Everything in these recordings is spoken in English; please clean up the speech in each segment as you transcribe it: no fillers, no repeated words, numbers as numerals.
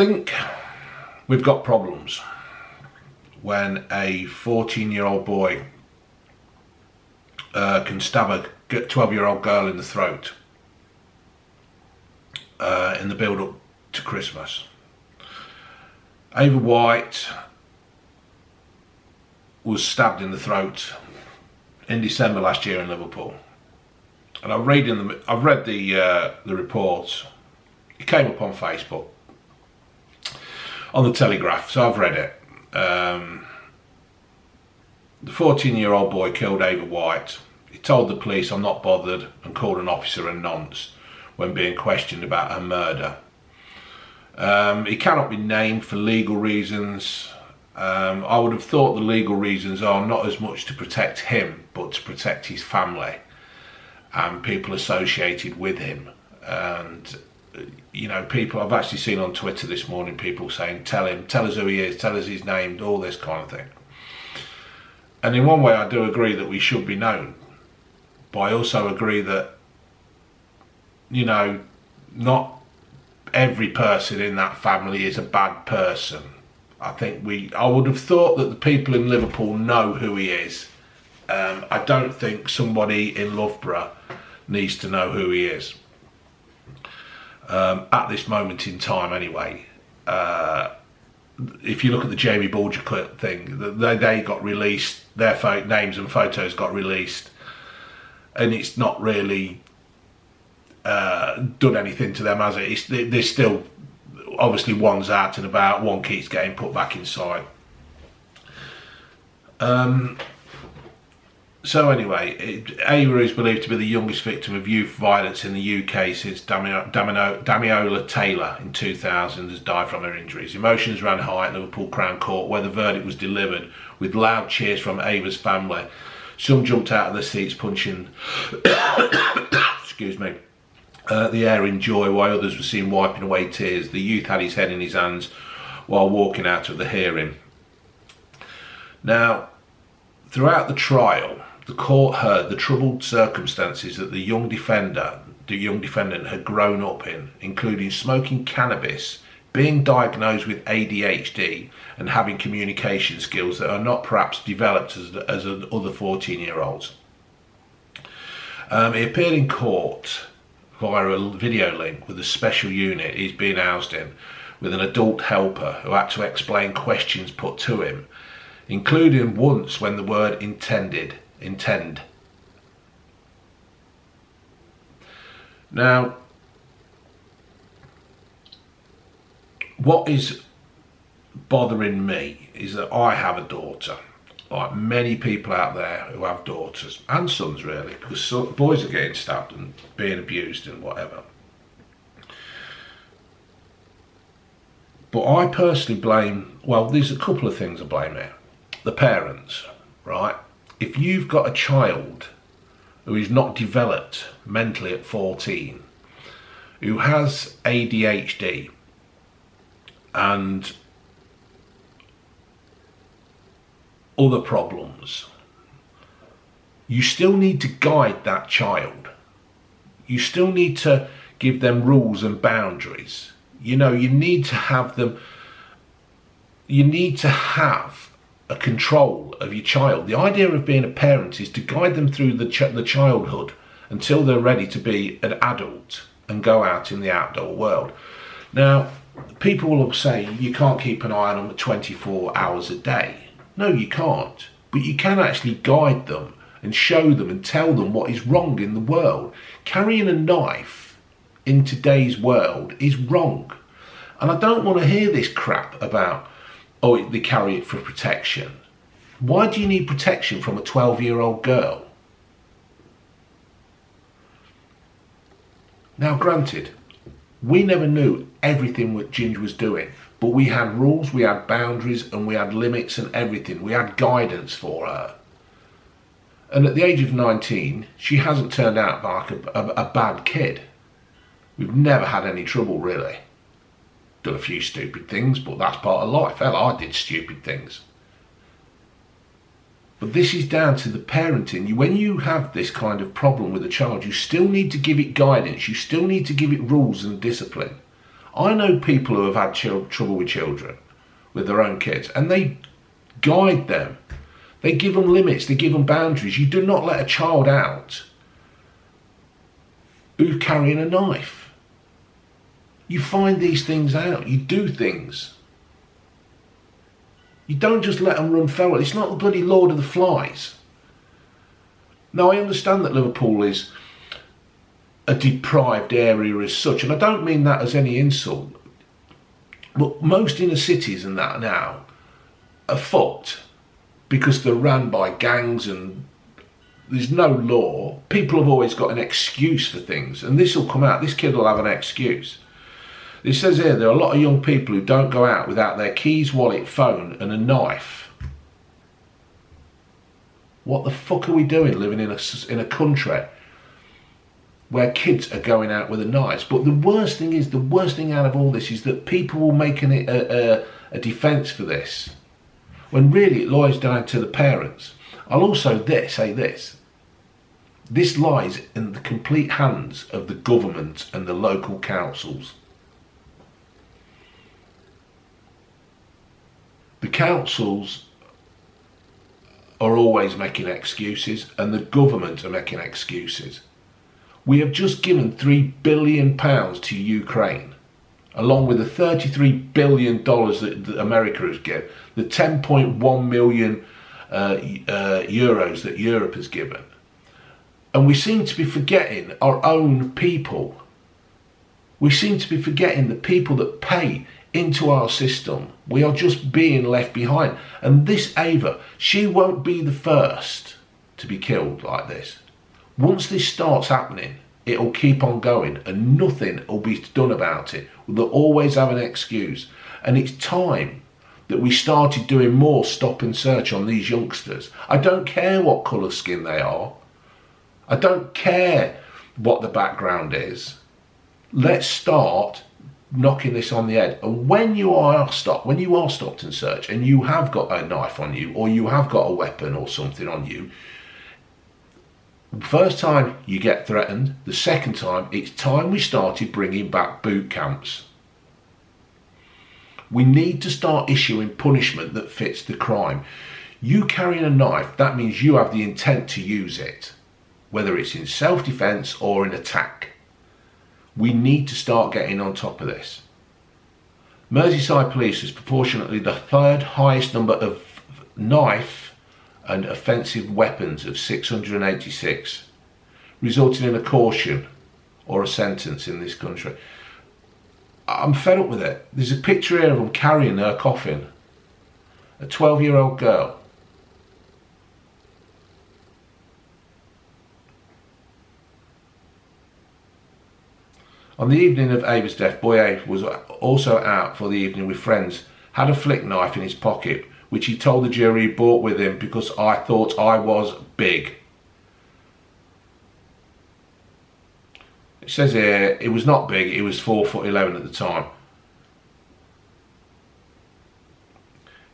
think we've got problems when a 14-year-old boy can stab a 12-year-old girl in the throat in the build-up to Christmas. Ava White was stabbed in the throat in December last year in Liverpool, and I've read the report. It came up on Facebook, on the Telegraph, so I've read it. The 14-year-old boy killed Ava White. He told the police, "I'm not bothered," and called an officer a nonce when being questioned about her murder. He cannot be named for legal reasons. I would have thought the legal reasons are not as much to protect him, but to protect his family and people associated with him. And you know, people, I've actually seen on Twitter this morning people saying, tell us who he is, tell us his name, all this kind of thing. And in one way I do agree that we should be known, but I also agree that, you know, not every person in that family is a bad person. I would have thought that the people in Liverpool know who he is. I don't think somebody in Loughborough needs to know who he is. At this moment in time anyway. If you look at the Jamie Bulger clip thing, they got released, their names and photos got released, and it's not really done anything to them, has it? There's still, obviously one's out and about, one keeps getting put back inside. So anyway, Ava is believed to be the youngest victim of youth violence in the UK since Damiola Taylor in 2000 has died from her injuries. Emotions ran high at Liverpool Crown Court, where the verdict was delivered with loud cheers from Ava's family. Some jumped out of their seats punching excuse me, the air in joy, while others were seen wiping away tears. The youth had his head in his hands while walking out of the hearing. Now, throughout the trial, the court heard the troubled circumstances that the young defendant had grown up in, including smoking cannabis, being diagnosed with ADHD, and having communication skills that are not perhaps developed as other 14-year-olds. He appeared in court via a video link with a special unit he's been housed in, with an adult helper who had to explain questions put to him, including once when the word intend. Now, what is bothering me is that I have a daughter, like many people out there who have daughters, and sons really, because boys are getting stabbed and being abused and whatever. But I personally blame, well, there's a couple of things I blame here. The parents, right? If you've got a child who is not developed mentally at 14, who has ADHD and other problems, you still need to guide that child. You still need to give them rules and boundaries. You know, you need to have them, you need to have a control of your child. The idea of being a parent is to guide them through the childhood until they're ready to be an adult and go out in the outdoor world. Now, people will say you can't keep an eye on them 24 hours a day. No, you can't. But you can actually guide them and show them and tell them what is wrong in the world. Carrying a knife in today's world is wrong. And I don't want to hear this crap about, oh, they carry it for protection. Why do you need protection from a 12-year-old girl? Now, granted, we never knew everything what Ginger was doing, but we had rules, we had boundaries, and we had limits and everything. We had guidance for her. And at the age of 19, she hasn't turned out like a bad kid. We've never had any trouble, really. Done a few stupid things, but that's part of life. Hell, I did stupid things. But this is down to the parenting. When you have this kind of problem with a child, you still need to give it guidance. You still need to give it rules and discipline. I know people who have had trouble with children, with their own kids, and they guide them. They give them limits, they give them boundaries. You do not let a child out who's carrying a knife. You find these things out, you do things. You don't just let them run feral. It's not the bloody Lord of the Flies. Now, I understand that Liverpool is a deprived area as such, and I don't mean that as any insult, but most inner cities and that now are fucked because they're ran by gangs and there's no law. People have always got an excuse for things, and this will come out. This kid will have an excuse. It says here there are a lot of young people who don't go out without their keys, wallet, phone and a knife. What the fuck are we doing living in a country where kids are going out with a knife? But the worst thing out of all this is that people will make a defence for this, when really it lies down to the parents. I'll also say this. This lies in the complete hands of the government and the local councils. The councils are always making excuses, and the government are making excuses. We have just given £3 billion to Ukraine, along with the $33 billion that America has given, the 10.1 million euros that Europe has given. And we seem to be forgetting our own people. We seem to be forgetting the people that pay into our system. We are just being left behind. And this Ava, she won't be the first to be killed like this. Once this starts happening, it'll keep on going and nothing will be done about it. They'll always have an excuse. And it's time that we started doing more stop and search on these youngsters. I don't care what colour skin they are. I don't care what the background is. Let's start knocking this on the head. And when you are stopped and searched, and you have got a knife on you, or you have got a weapon or something on you, the first time you get threatened, the second time, it's time we started bringing back boot camps. We need to start issuing punishment that fits the crime. You carrying a knife, that means you have the intent to use it, whether it's in self-defense or in attack. We need to start getting on top of this. Merseyside Police is proportionately the third highest number of knife and offensive weapons of 686, resulting in a caution or a sentence in this country. I'm fed up with it. There's a picture here of them carrying her coffin. A 12-year-old girl. On the evening of Ava's death, boy A was also out for the evening with friends, had a flick knife in his pocket, which he told the jury he brought with him because I thought I was big. It says here, it was not big, it was 4'11" at the time.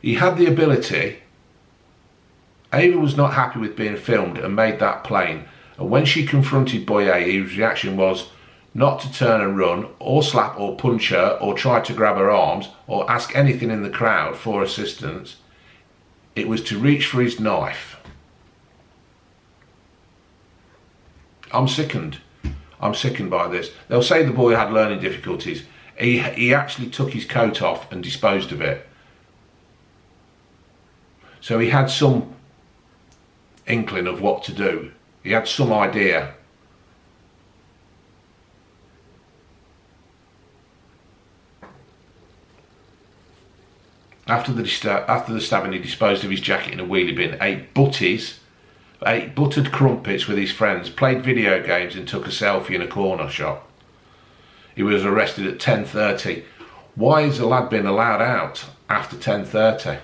He had the ability. Ava was not happy with being filmed and made that plain. And when she confronted boy A, his reaction was not to turn and run, or slap or punch her, or try to grab her arms, or ask anything in the crowd for assistance. It was to reach for his knife. I'm sickened. I'm sickened by this. They'll say the boy had learning difficulties. He actually took his coat off and disposed of it. So he had some inkling of what to do. He had some idea. After the stabbing, he disposed of his jacket in a wheelie bin, ate buttered crumpets with his friends, played video games and took a selfie in a corner shop. He was arrested at 10:30. Why has the lad been allowed out after 10:30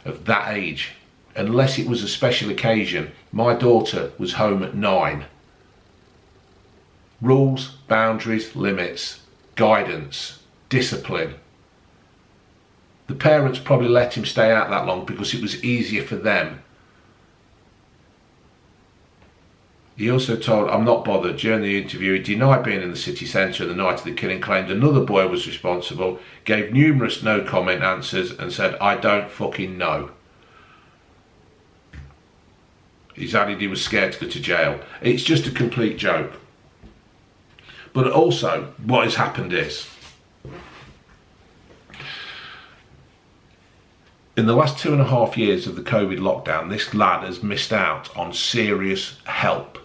of that age? Unless it was a special occasion. My daughter was home at 9. Rules, boundaries, limits, guidance, discipline. The parents probably let him stay out that long because it was easier for them. He also told, "I'm not bothered." During the interview, he denied being in the city centre the night of the killing, claimed another boy was responsible, gave numerous no comment answers and said, "I don't fucking know." He's added he was scared to go to jail. It's just a complete joke. But also, what has happened is, in the last 2.5 years of the COVID lockdown, this lad has missed out on serious help.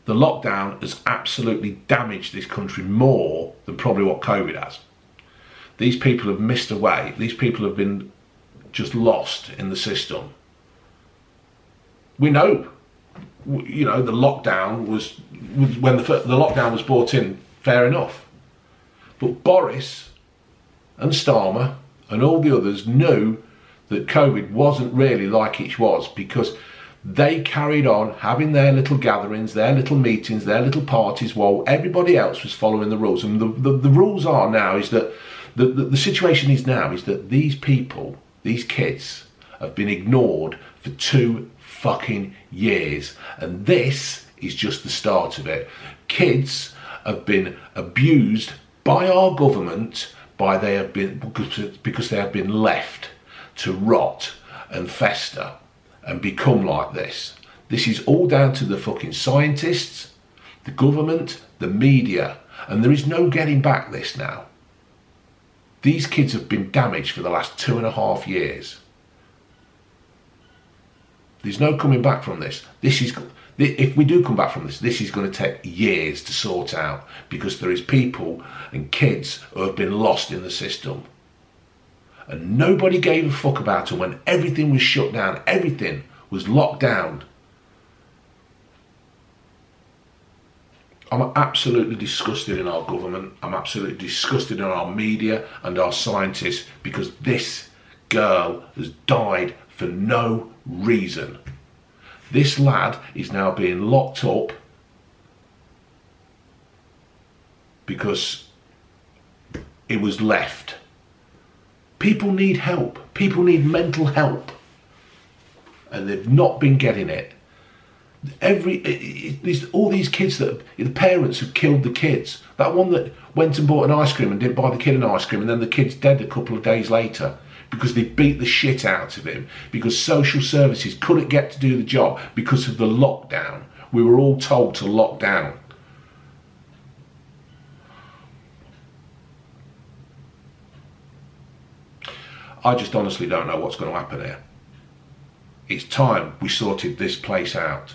The lockdown has absolutely damaged this country more than probably what COVID has. These people have missed away. These people have been just lost in the system. We know, you know, the lockdown was when the lockdown was brought in, fair enough. But Boris and Starmer and all the others knew that COVID wasn't really like it was, because they carried on having their little gatherings, their little meetings, their little parties while everybody else was following the rules. And the rules are now is that the situation is now is that these people, these kids, have been ignored for 2 fucking years, and this is just the start of it. Kids have been abused by our government because they have been left to rot and fester and become like this. This is all down to the fucking scientists, the government, the media, and there is no getting back this now. These kids have been damaged for the last 2.5 years. There's no coming back from this. If we do come back from this, this is going to take years to sort out, because there is people and kids who have been lost in the system. And nobody gave a fuck about them when everything was shut down, everything was locked down. I'm absolutely disgusted in our government. I'm absolutely disgusted in our media and our scientists, because this girl has died for no reason. This lad is now being locked up because it was left. People need help. People need mental help, and they've not been getting it. All these kids that the parents have killed the kids. That one that went and bought an ice cream and didn't buy the kid an ice cream, and then the kid's dead a couple of days later because they beat the shit out of him, because social services couldn't get to do the job because of the lockdown. We were all told to lock down. I just honestly don't know what's going to happen here. It's time we sorted this place out.